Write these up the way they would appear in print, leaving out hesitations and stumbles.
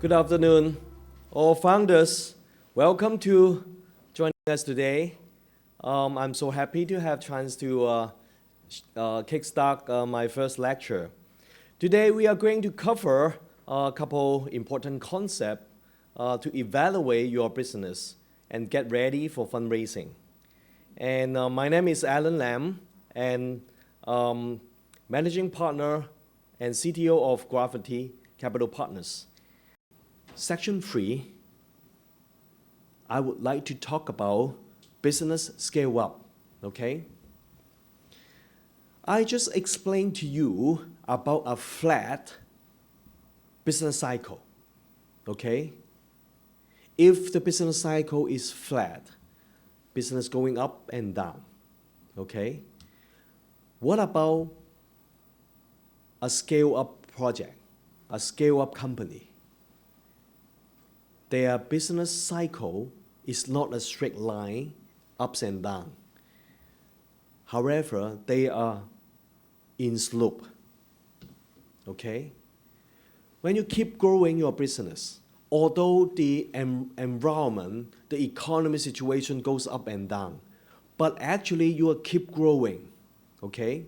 Good afternoon, all founders. Welcome to joining us today. I'm so happy to have a chance to kickstart my first lecture. Today we are going to cover a couple important concepts to evaluate your business and get ready for fundraising. And my name is Alan Lam, and Managing Partner and CTO of Gravity Capital Partners. Section 3, I would like to talk about business scale up, okay? I just explained to you about a flat business cycle, okay? If the business cycle is flat, business going up and down, okay? What about a scale up project, a scale up company? Their business cycle is not a straight line, ups and down. However, they are in slope, okay? When you keep growing your business, although the environment, the economy situation goes up and down, but actually you will keep growing, okay?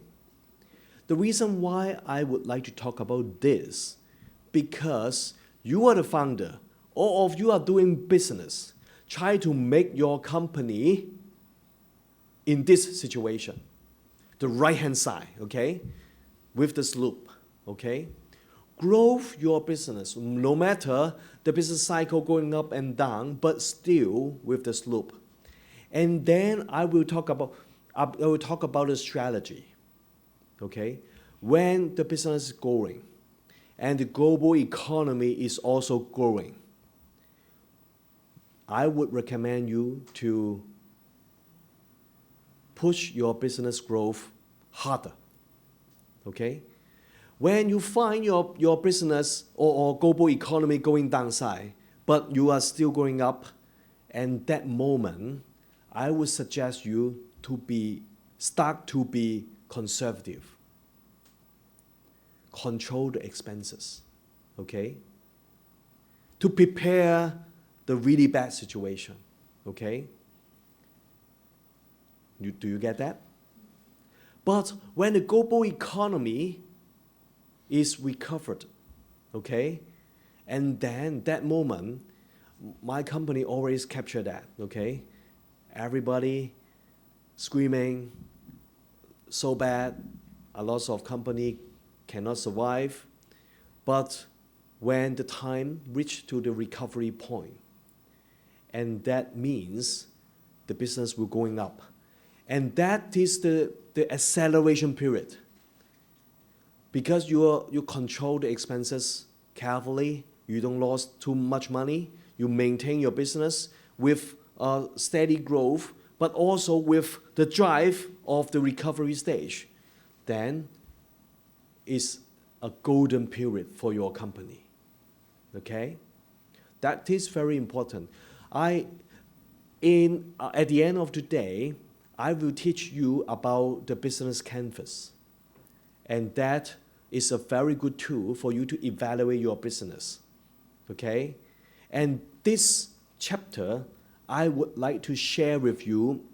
The reason why I would like to talk about this, because you are the founder, all of you are doing business, try to make your company in this situation, the right-hand side, okay, with the slope, okay? Grow your business, no matter the business cycle going up and down, but still with the slope. And then I will talk about the strategy, okay? When the business is growing and the global economy is also growing, I would recommend you to push your business growth harder, okay? When you find your business or global economy going downside, but you are still going up, and that moment, I would suggest you to start to be conservative. Control the expenses, okay? To prepare the really bad situation, okay? Do you get that? But when the global economy is recovered, okay? And then that moment, my company always capture that, okay? Everybody screaming, so bad, a lot of company cannot survive. But when the time reach to the recovery point, and that means the business will going up. And that is the acceleration period. Because you control the expenses carefully, you don't lose too much money, you maintain your business with steady growth, but also with the drive of the recovery stage, then it's a golden period for your company, okay? That is very important. At the end of the day, I will teach you about the business canvas. And that is a very good tool for you to evaluate your business, okay? And this chapter, I would like to share with you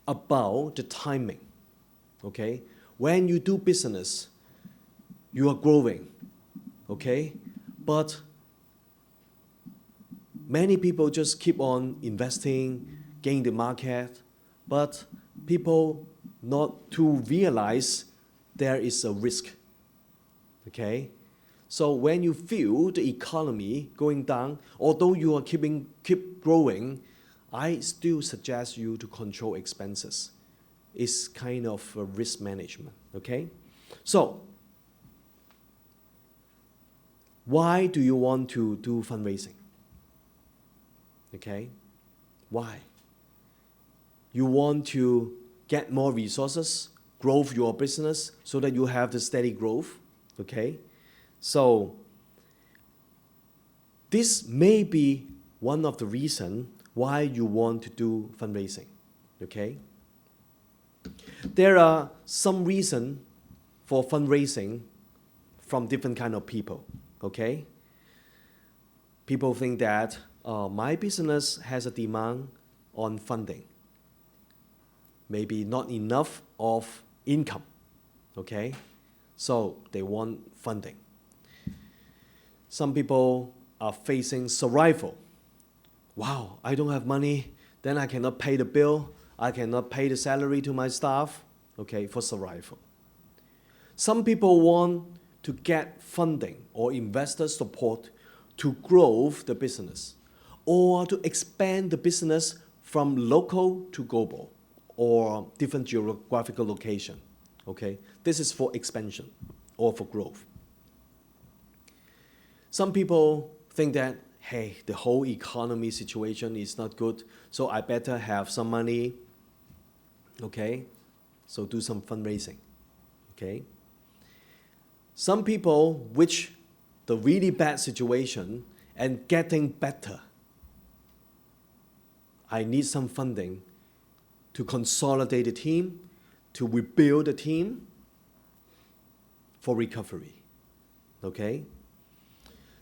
about the timing, okay? When you do business, you are growing, okay? But many people just keep on investing, gain the market, but people not to realize there is a risk, okay? So when you feel the economy going down, although you are keep growing, I still suggest you to control expenses. It's kind of a risk management, okay? So, why do you want to do fundraising? Okay, why? You want to get more resources, grow your business so that you have the steady growth, okay? So this may be one of the reasons why you want to do fundraising, okay? There are some reasons for fundraising from different kind of people, okay? people think that my business has a demand on funding. Maybe not enough of income, okay? So they want funding. Some people are facing survival. Wow, I don't have money, then I cannot pay the bill, I cannot pay the salary to my staff, okay, for survival. Some people want to get funding or investor support to grow the business or to expand the business from local to global or different geographical location, okay? This is for expansion or for growth. Some people think that, hey, the whole economy situation is not good, so I better have some money, okay? So do some fundraising, okay? Some people which the really bad situation and getting better, I need some funding to consolidate the team, to rebuild the team for recovery, okay?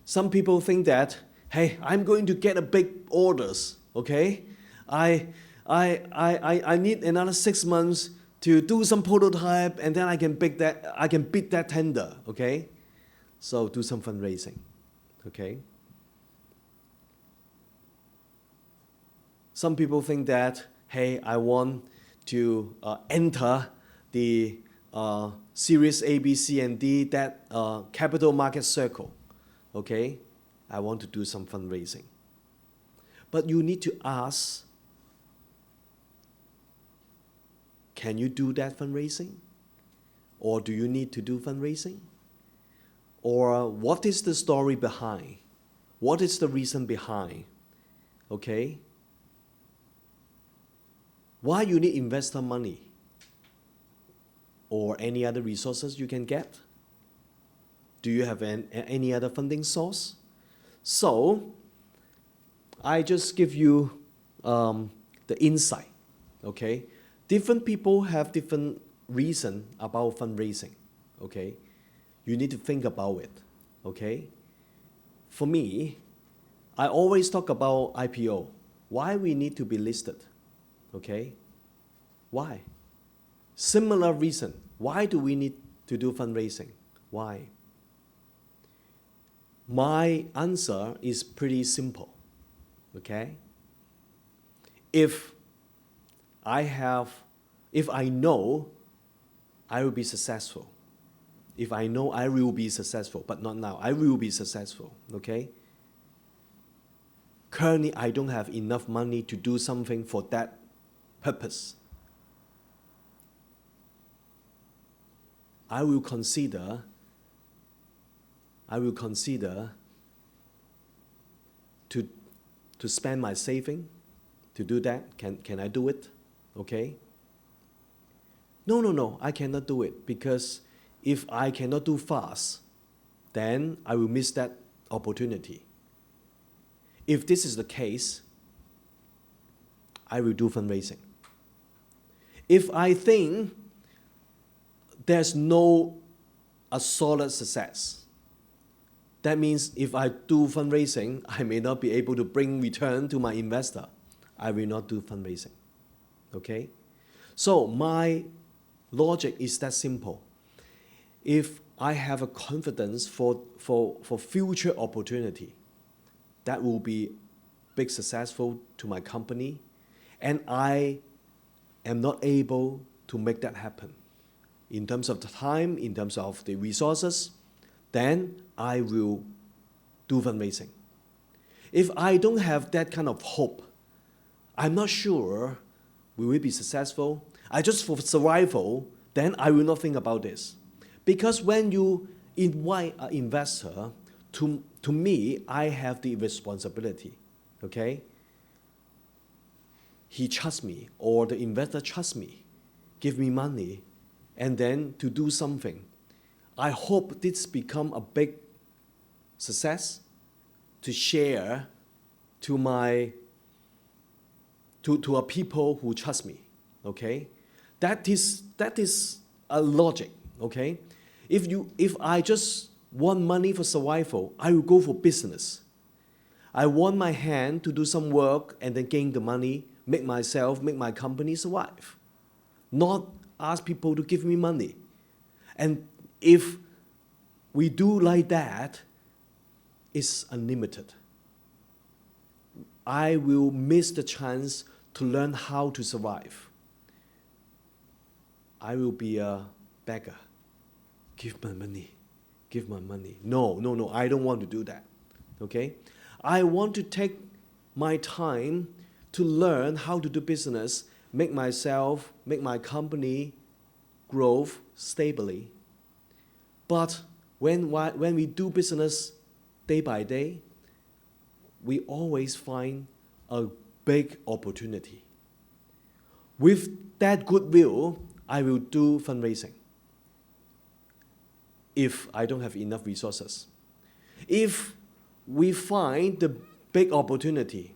Some people think that, hey, I'm going to get a big orders, okay? I need another 6 months to do some prototype and then I can beat that tender, okay? So do some fundraising, okay? Some people think that, hey, I want to enter the Series A, B, C, and D, that capital market circle, okay? I want to do some fundraising. But you need to ask, can you do that fundraising? Or do you need to do fundraising? Or what is the story behind? What is the reason behind? Okay? Why you need investor money? Or any other resources you can get? Do you have any other funding source? So, I just give you the insight, okay? Different people have different reason about fundraising, okay? You need to think about it, okay? For me, I always talk about IPO. Why we need to be listed, okay? Why? Similar reason. Why do we need to do fundraising? Why? My answer is pretty simple, okay? If I know I will be successful, if I know I will be successful, but not now, I will be successful, okay? Currently, I don't have enough money to do something for that purpose. I will consider to spend my saving to do that. Can I do it? Okay? No, I cannot do it because if I cannot do fast, then I will miss that opportunity. If this is the case, I will do fundraising. If I think there's no a solid success, that means if I do fundraising, I may not be able to bring return to my investor. I will not do fundraising, okay? So my logic is that simple. If I have a confidence for future opportunity, that will be big successful to my company, and I am not able to make that happen in terms of the time, in terms of the resources, then I will do fundraising. If I don't have that kind of hope, I'm not sure we will be successful. I just for survival, then I will not think about this. Because when you invite an investor, to me, I have the responsibility, okay? He trusts me, or the investor trusts me, give me money, and then to do something. I hope this become a big success to share to a people who trust me, okay? That is a logic, okay? If I just want money for survival, I will go for business. I want my hand to do some work and then gain the money, make my company survive. Not ask people to give me money. And if we do like that, it's unlimited. I will miss the chance to learn how to survive. I will be a beggar. Give my money. Give my money. No, I don't want to do that. Okay? I want to take my time to learn how to do business, make my company grow stably. But when we do business day by day, we always find a big opportunity. With that goodwill, I will do fundraising if I don't have enough resources. If we find the big opportunity,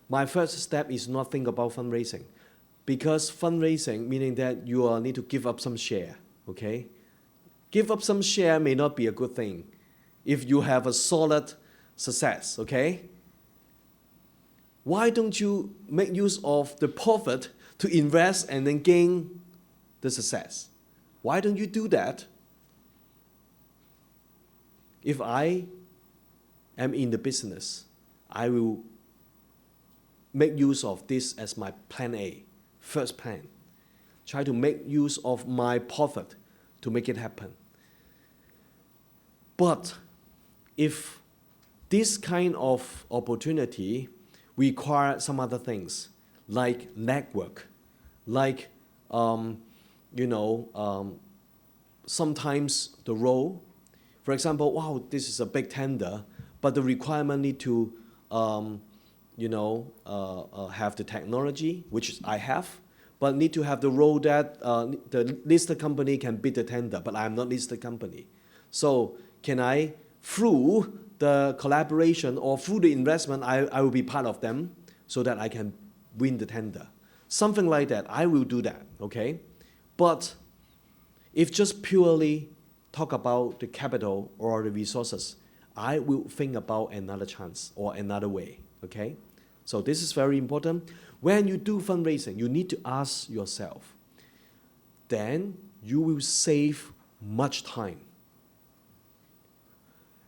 my first step is not think about fundraising, because fundraising meaning that you need to give up some share, okay? Give up some share may not be a good thing if you have a solid success, okay? Why don't you make use of the profit to invest and then gain the success? Why don't you do that? If I am in the business, I will make use of this as my plan A, first plan. Try to make use of my profit to make it happen. But if this kind of opportunity require some other things, like legwork, like sometimes the role. For example, wow, this is a big tender, but the requirement need to have the technology, which I have, but need to have the role that the listed company can bid the tender, but I'm not listed company. So can I, through the collaboration or through the investment, I will be part of them so that I can win the tender. Something like that, I will do that, okay? But if just purely talk about the capital or the resources, I will think about another chance or another way, okay? So this is very important. When you do fundraising, you need to ask yourself, then you will save much time.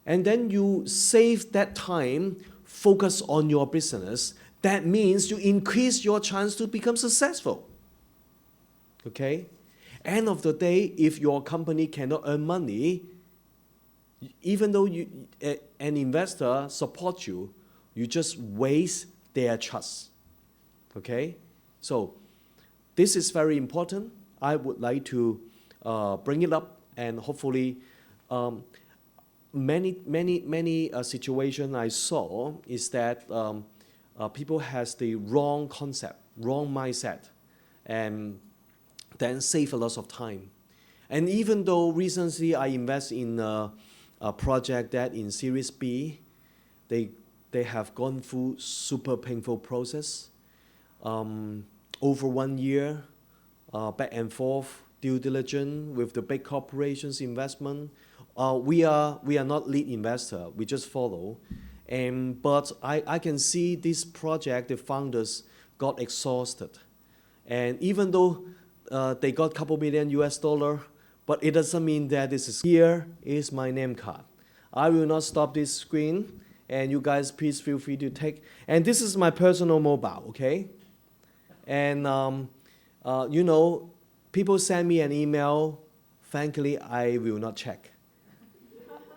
And then you save that time, focus on your business. That means you increase your chance to become successful. Okay? End of the day, if your company cannot earn money, even though an investor supports you, you just waste their trust. Okay? So this is very important. I would like to bring it up, and hopefully many situations I saw is that people has the wrong concept, wrong mindset, and then save a lot of time. And even though recently I invest in a project that in Series B, they have gone through super painful process, over 1 year, back and forth, due diligence with the big corporations investment. We are not lead investor, we just follow. But I can see this project, the founders got exhausted. And even though they got a couple million US dollar, but it doesn't mean that this is, here is my name card. I will not stop this screen, and you guys please feel free to take. And this is my personal mobile, okay? And people send me an email, frankly, I will not check.